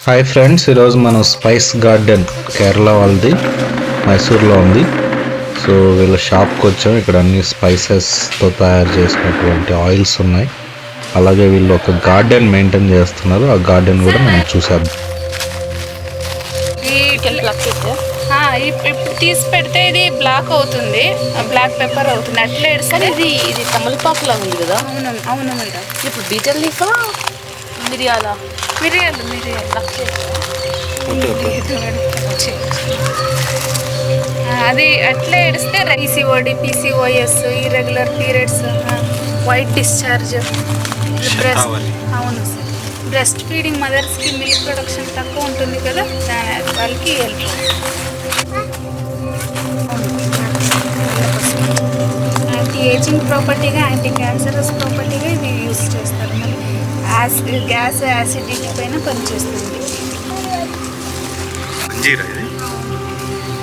Hi friends, ఈరోజు మనం spice garden Kerala వాళ్ళది మైసూర్లో ఉంది. సో వీళ్ళ షాప్కి వచ్చాం. ఇక్కడ అన్ని స్పైసెస్తో తయారు చేసినటువంటి ఆయిల్స్ ఉన్నాయి. అలాగే వీళ్ళు ఒక గార్డెన్ మెయింటైన్ చేస్తున్నారు. ఆ గార్డెన్ కూడా మనం చూసేద్దాం. ఇప్పుడు తీసి పెడితే ఇది బ్లాక్ అవుతుంది, బ్లాక్ పెప్పర్ అవుతుంది. అట్లే కానీ ఇది తమలపాకులా ఉంది కదా. అవును అవును మేడం. ఇప్పుడు బీటల్ లీఫా మిరియాల మిరియాలు అది అట్లే ఏడిస్తే PCOD, PCOS, irregular periods, white discharge, breast. అవును సార్, బ్రెస్ట్ ఫీడింగ్ మదర్స్కి మిల్క్ ప్రొడక్షన్ తక్కువ ఉంటుంది కదా, వాళ్ళకి హెల్ప్. యాంటీ ఏజింగ్ ప్రాపర్టీగా, యాంటీ క్యాన్సరస్ ప్రాపర్టీగా ఇది యూస్ చేస్తారు. మళ్ళీ గ్యాస్ యాసిడిటీ పైన పనిచేస్తుంది. అంజీరా ఇది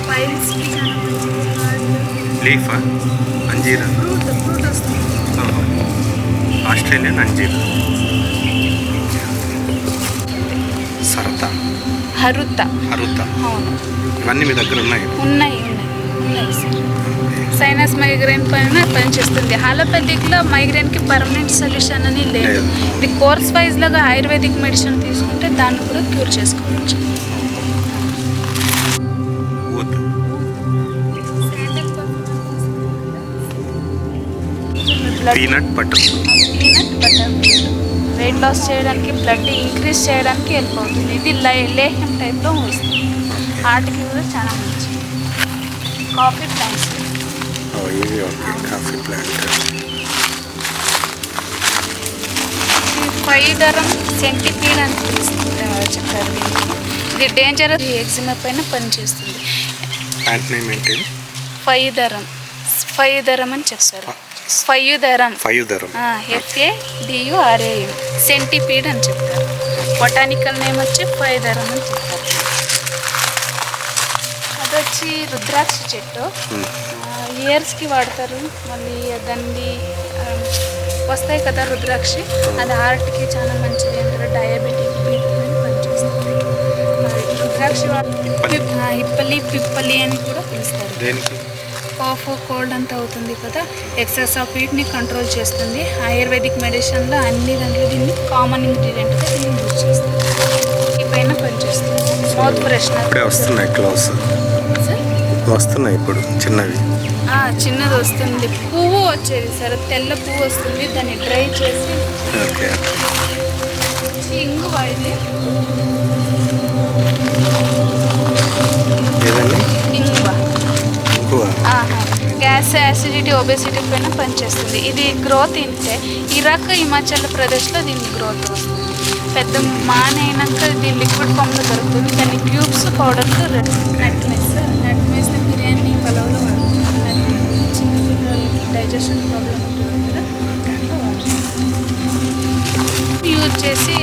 ఫైల్స్కి చాలా మంచిది. లీఫా అంజీరా ఫ్రూట్ వస్తుంది. ఆస్ట్రేలియన్ అంజీరా. సరత, హరుత. అరుత, అవును, ఇవన్నీ మీ దగ్గర ఉన్నాయి. ఉన్నాయి సార్. సైనస్ మైగ్రేన్ పైన పనిచేస్తుంది. హాలోపతిక్లో మైగ్రేన్కి పర్మనెంట్ సొల్యూషన్ అని లేదు. ఇది కోర్స్ వైజ్ లాగా ఆయుర్వేదిక్ మెడిసిన్ తీసుకుంటే దాన్ని కూడా క్యూర్ చేసుకోవచ్చు. పీనట్ బటర్ వెయిట్ లాస్ చేయడానికి, బ్లడ్ ఇంక్రీజ్ చేయడానికి హెల్ప్ అవుతుంది. ఇది లేహ్యం టైప్లో వస్తుంది. హార్ట్కి కూడా చాలా మంచిది. Coffee plants, coffee plant. ఫైదరం సెంటిపీడ్ అని చెప్తారు దీనికి. ఇది డేంజరస్ ఎగ్జిమా పైన పనిచేస్తుంది. ప్లాంట్ నేమ్ ఏంటి? ఫైదరం అని చెప్తారు. ఫయుదరం, FADURAM, సెంటిపీడ్ అని చెప్తారు. బొటానికల్ నేమ్ వచ్చి ఫైదరం అని చెప్తారు. అది వచ్చి రుద్రాక్ష చెట్టు. ఇయర్స్కి వాడతారు. మళ్ళీ దాన్ని వస్తాయి కదా రుద్రాక్ష, అది హార్ట్కి చాలా మంచిది అంటారు. డయాబెటిక్ బీపీ పనిచేస్తుంది. మరి రుద్రాక్ష పిప్పలి అని కూడా పిలుస్తారు. కాఫ్, కోల్డ్ అంతా అవుతుంది కదా, ఎక్సెస్ ఆఫ్ హీట్ని కంట్రోల్ చేస్తుంది. ఆయుర్వేదిక్ మెడిసిన్లో అన్ని దాంట్లో దీన్ని కామన్ ఇంగ్రీడియంట్గా దీన్ని యూజ్ చేస్తుంది. ఈ పైన పనిచేస్తుంది. మౌత్ ఫ్రెషనర్ వస్తున్నాయి. క్లోజ్ వస్తున్నాయి ఇప్పుడు చిన్నవి. చిన్నది వస్తుంది. పువ్వు వచ్చేది సార్, తెల్ల పువ్వు వస్తుంది. దాన్ని డ్రై చేసి ఇంగు వాడి గ్యాస్, యాసిడిటీ, ఒబెసిటీ పైన పనిచేస్తుంది. ఇది గ్రోత్ ఇంటే ఇరాక్, హిమాచల్ ప్రదేశ్లో దీని గ్రోత్ వస్తుంది. పెద్ద మానైనాక ఇది లిక్విడ్ ఫామ్లో దొరుకుతుంది. దాన్ని ట్యూబ్స్, పౌడర్స్, నట్ మెస్ బిర్యానీ, పలావ్లో వాడుతుంది. చిన్నపిల్లలకి డైజెషన్ ప్రాబ్లం ఉంటుంది కదా, దాంట్లో వాడుతుంది. యూజ్ చేసి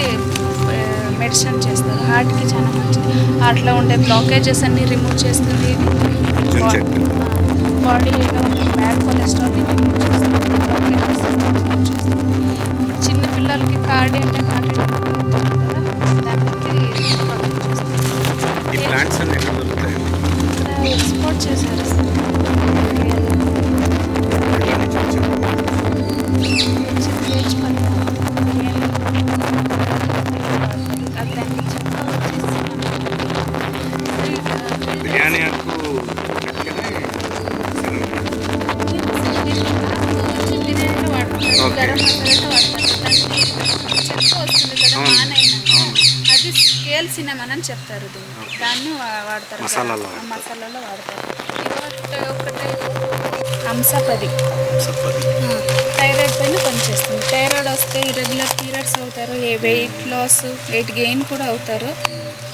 మెడిసిన్ చేస్తారు. హార్ట్కి చాలా మంచిది. హార్ట్లో ఉండే బ్లాకేజెస్ అన్ని రిమూవ్ చేస్తుంది. బాడీలో బ్యాడ్ కొలెస్ట్రాల్ని రిమూవ్ చేస్తుంది. బ్లాకేజెస్ రిమూవ్ చేస్తుంది. ఇప్పుడు చిన్నపిల్లలకి కార్డియాక్ కదా, దానికి ఎక్స్పోర్ట్ చేశారు సార్. బిర్యానీ గరం మసాలా వాడతారు. చెక్క వస్తుంది కదా మానైనా, అది స్కేల్ సినమన్ అని చెప్తారు. దాన్ని వాడతారు, మసాలాలో వాడతారు. ఒకటి హంసపది థైరాయిడ్ పైన పనిచేస్తుంది. థైరాయిడ్ వస్తే ఇర్రెగ్యులర్ పీరియడ్స్ అవుతారు, వెయిట్ లాస్, వెయిట్ గెయిన్ కూడా అవుతారు.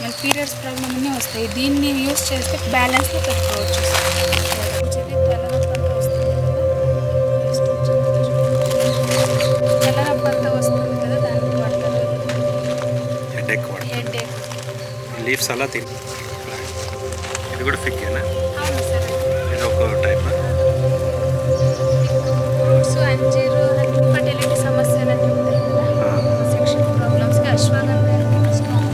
మళ్ళీ పీరియడ్స్ ప్రాబ్లమ్ అన్నీ వస్తాయి. దీన్ని యూస్ చేస్తే బ్యాలెన్స్లో పెట్టుకోవచ్చు. లీవ్స్ అలా తిని. ఇది కూడా ఫిక్కేనా? అవును సార్. ఇది ఒక టైప్. ఫ్రూట్స్, అంజీరు, ఫర్టిలిటీ సమస్యలు అన్నీ ఉంటాయి కదా, సెక్షువల్ ప్రాబ్లమ్స్కి అశ్వగంధ స్ట్రాంగ్.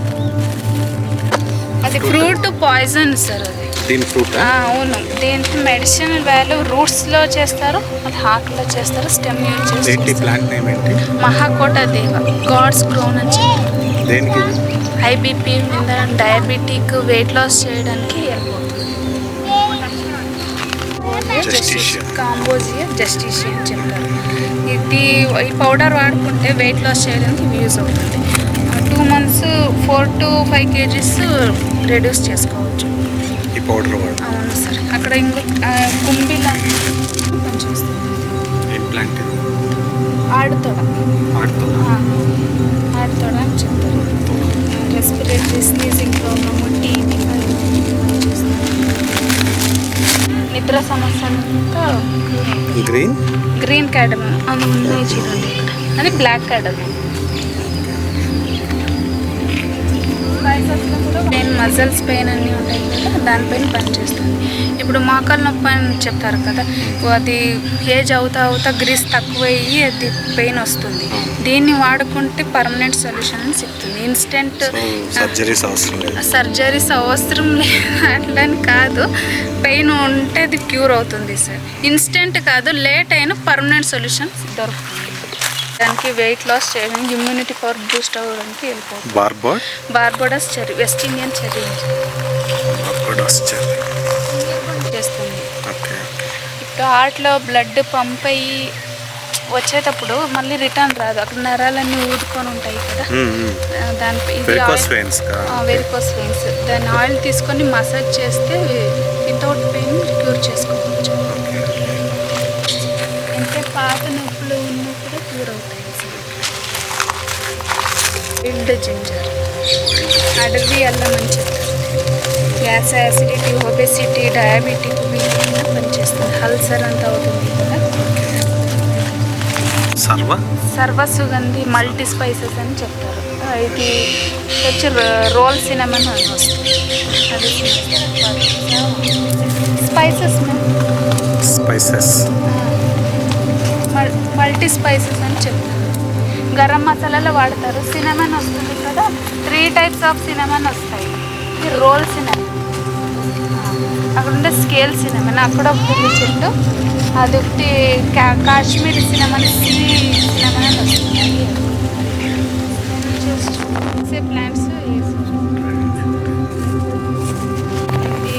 పాయిజన్ సార్ అది. దీని ఫ్రూట్ అవును, దీనికి మెడిసినల్ వాల్యూ రూట్స్లో చేస్తారు, అది హార్ట్లో చేస్తారు, స్టెమ్ యూజ్ ఏంటి చేస్తారు. ప్లాంట్ నేమ్ ఏంటి? మహాకోట దేవ, గాడ్స్ క్రోన్ అని చెప్తారు. దేనికి? హై బీపీ మీద, డయాబెటిక్, వెయిట్ లాస్ చేయడానికి హెల్ప్ అవుతుంది. Justicia. కాంబోజియా జస్టిషియా అని చెప్తారు. ఈ పౌడర్ వాడుకుంటే వెయిట్ లాస్ చేయడానికి యూజ్ అవుతుంది. 2 months 4 to 5 kgs రెడ్యూస్ చేసుకోవచ్చు. ఈ పౌడర్ వాడు. అవును సార్. అక్కడ ఇంకో కుంబిల్ అని పనిచేస్తుంది. ఏం ప్లాంట్ ఇది? ఆడుతోడ ఆడుతోడ అని చెప్తారు. రెస్పిరేటరీ స్నీజింగ్ ప్రాబ్లమ్, టీబీ పనిచేస్తుంది. నిద్ర సమస్యలంతా గ్రీన్ క్యాడమం అని ఉన్నాయి చూడండి ఇక్కడ, అది బ్లాక్ క్యాడమం. నేను మజిల్స్ పెయిన్ అన్నీ ఉంటాయి కదా, దానిపైన పనిచేస్తుంది. ఇప్పుడు మోకాలు నొప్పి అని చెప్తారు కదా, అది ఏజ్ అవుతా గ్రీస్ తక్కువయ్యి అది పెయిన్ వస్తుంది. దీన్ని వాడుకుంటే పర్మనెంట్ సొల్యూషన్ అని చెప్తుంది. ఇన్స్టెంట్ సర్జరీస్ అవసరం లేదు అట్లని కాదు, పెయిన్ ఉంటే అది క్యూర్ అవుతుంది సార్. ఇన్స్టెంట్ కాదు, లేట్ అయినా పర్మనెంట్ సొల్యూషన్ దొరుకుతుంది. దానికి వెయిట్ లాస్ చేయడానికి, ఇమ్యూనిటీ పవర్ బూస్ట్ అవ్వడానికి వెళ్ళిపోతుంది. బార్బోడస్ చెర్రీ, వెస్ట్ ఇండియన్ చెర్రీ చేస్తుంది. ఇప్పుడు హార్ట్లో బ్లడ్ పంప్ అయ్యి వచ్చేటప్పుడు మళ్ళీ రిటర్న్ రాదు, అక్కడ నరాలన్నీ ఊదుకొని ఉంటాయి కదా, దానిపై వెరికోస్ వెయిన్స్. దాన్ని ఆయిల్ తీసుకొని మసాజ్ చేస్తే వితౌట్ పెయిన్ క్యూర్ చేసుకోవచ్చు. అంటే పాత నొప్పులు ఉన్నా కూడా క్యూర్ అవుతాయి. విల్డ్ జింజర్, అడవి అల్లం అని చెప్తారు. గ్యాస్, యాసిడిటీ, ఒబెసిటీ, డయాబెటిక్ వీటికి పనిచేస్తుంది. అల్సర్ అంతా అవుతుంది కదా. సర్వసుగంధి మల్టీ స్పైసెస్ అని చెప్తారు. ఇది వచ్చి రోల్ సినమన్ అని వస్తుంది. అది స్పైసెస్ మల్టీ స్పైసెస్ అని చెప్తారు. గరం మసాలాలో వాడతారు. సినమన్ వస్తుంది కదా, 3 types ఆఫ్ సినమన్ వస్తాయి. ఇది రోల్ సినమన్, అక్కడ ఉండే స్కేల్ సినమన్, అక్కడ ఒకటి చెట్టు, అది ఒకటి కాశ్మీరీ సినమన్, సినమన్ అని వస్తుంది. ప్లాంట్స్ ఇది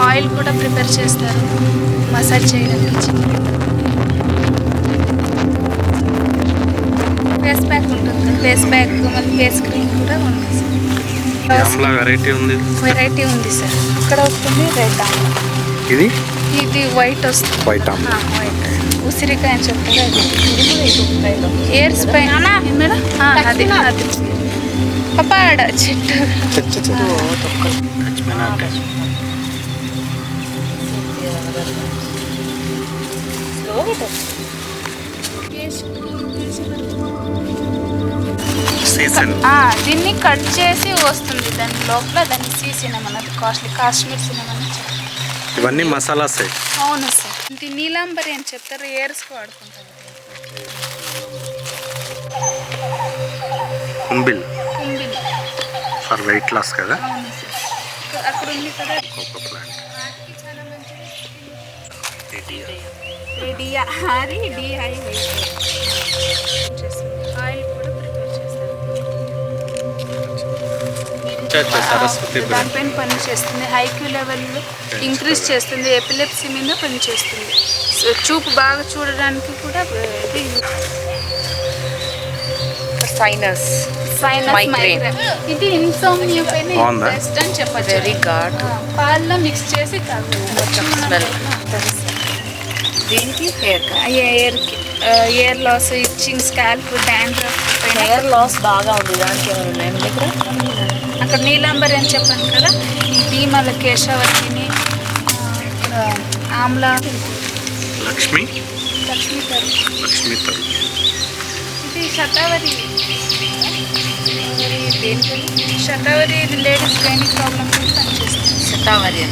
ఆయిల్ కూడా ప్రిపేర్ చేస్తారు మసాజ్ చేయడానికి. ఫేస్ ప్యాక్ ఉంటుంది, ఫేస్ ప్యాక్ మళ్ళీ ఫేస్ క్రీమ్ కూడా ఉంది సార్. వెరైటీ ఉంది సార్. ఇక్కడ వస్తుంది రెడ్ ఆమ్లా, ఇది వైట్ వస్తుంది. వైట్ ఉసిరికాయ అని చెప్తారు. అది ఇయర్స్ పైన మేడం, అది పపాడ చెట్టు. దీన్ని కట్ చేసి వస్తుంది దాని లోపల, దాన్ని సినమన్, అది కాశ్మీర్ సినమన్. ఇవన్నీ మసాలాస్. అవును సార్. ఇది నీలాంబరి అని చెప్తారు, ఇయర్స్కి వాడుకుంటారు. కుంబిల్ ఫర్ వెయిట్ లాస్ కదా. అవును సార్. అక్కడ ఉంది కదా ఆయిల్ కూడా ప్రిపేర్ చేస్తారు. దానిపైన పని చేస్తుంది. ఐక్యూ లెవెల్ ఇంక్రీజ్ చేస్తుంది. ఎపిలెప్సీ మీద పనిచేస్తుంది. చూపు బాగా చూడడానికి కూడా ఇది సైనస్ మైగ్రేన్. ఇది ఇన్సోమ్నియా పైన బెస్ట్ అని చెప్పచ్చు. Very good. పాల్లో మిక్స్ చేసి తాగుతారు. దీనికి air loss, itching, scalp, dandruff. Hair loss బాగా ఉంది, దానికి ఏమైనా ఉన్నాయి మీ దగ్గర? అక్కడ నీలాంబరి అని చెప్పాను కదా, ఇది మళ్ళీ కేశవతిని, ఆమ్లా, లక్ష్మీ ఇది శతావరి. శతావరి ఇది లేడీస్ గైనిక్ ప్రాబ్లమ్ పనిచేస్తుంది. శతావరి.